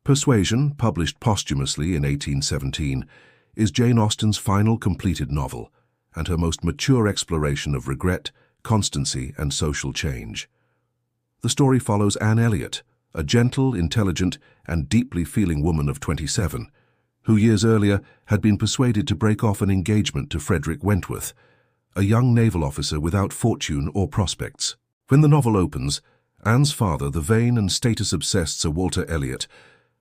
Persuasion, published posthumously in 1817, is Jane Austen's final completed novel and her most mature exploration of regret, constancy, and social change. The story follows Anne Elliot, a gentle, intelligent, and deeply feeling woman of 27, who years earlier had been persuaded to break off an engagement to Frederick Wentworth, a young naval officer without fortune or prospects. When the novel opens, Anne's father, the vain and status-obsessed Sir Walter Elliot,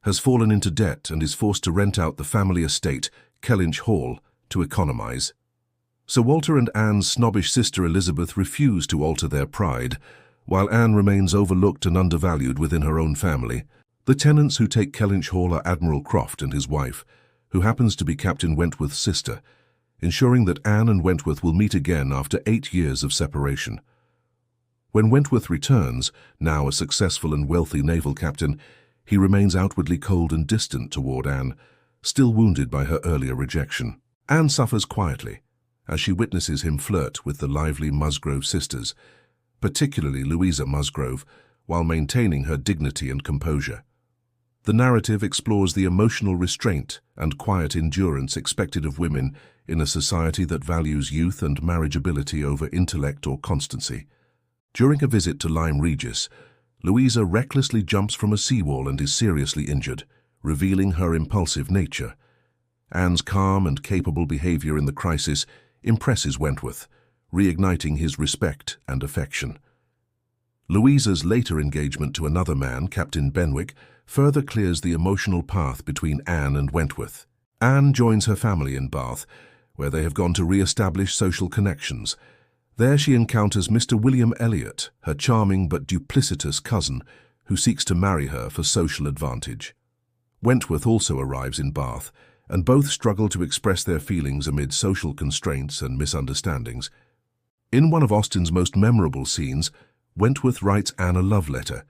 has fallen into debt and is forced to rent out the family estate, Kellynch Hall, to economize. Sir Walter and Anne's snobbish sister Elizabeth refuse to alter their pride, while Anne remains overlooked and undervalued within her own family. The tenants who take Kellynch Hall are Admiral Croft and his wife, who happens to be Captain Wentworth's sister, ensuring that Anne and Wentworth will meet again after 8 years of separation. When Wentworth returns, now a successful and wealthy naval captain, he remains outwardly cold and distant toward Anne, still wounded by her earlier rejection. Anne suffers quietly, as she witnesses him flirt with the lively Musgrove sisters, particularly Louisa Musgrove, while maintaining her dignity and composure. The narrative explores the emotional restraint and quiet endurance expected of women in a society that values youth and marriageability over intellect or constancy. During a visit to Lyme Regis, Louisa recklessly jumps from a seawall and is seriously injured, revealing her impulsive nature. Anne's calm and capable behavior in the crisis impresses Wentworth, reigniting his respect and affection. Louisa's later engagement to another man, Captain Benwick, further clears the emotional path between Anne and Wentworth. Anne joins her family in Bath, where they have gone to re-establish social connections. There she encounters Mr. William Elliot, her charming but duplicitous cousin, who seeks to marry her for social advantage. Wentworth also arrives in Bath, and both struggle to express their feelings amid social constraints and misunderstandings. In one of Austen's most memorable scenes, Wentworth writes Anne a love letter,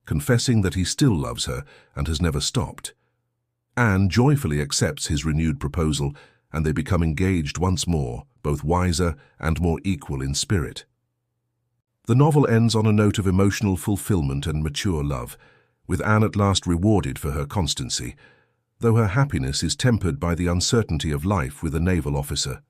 confessing that he still loves her and has never stopped. Anne joyfully accepts his renewed proposal, and they become engaged once more, both wiser and more equal in spirit. The novel ends on a note of emotional fulfillment and mature love, with Anne at last rewarded for her constancy, though her happiness is tempered by the uncertainty of life with a naval officer.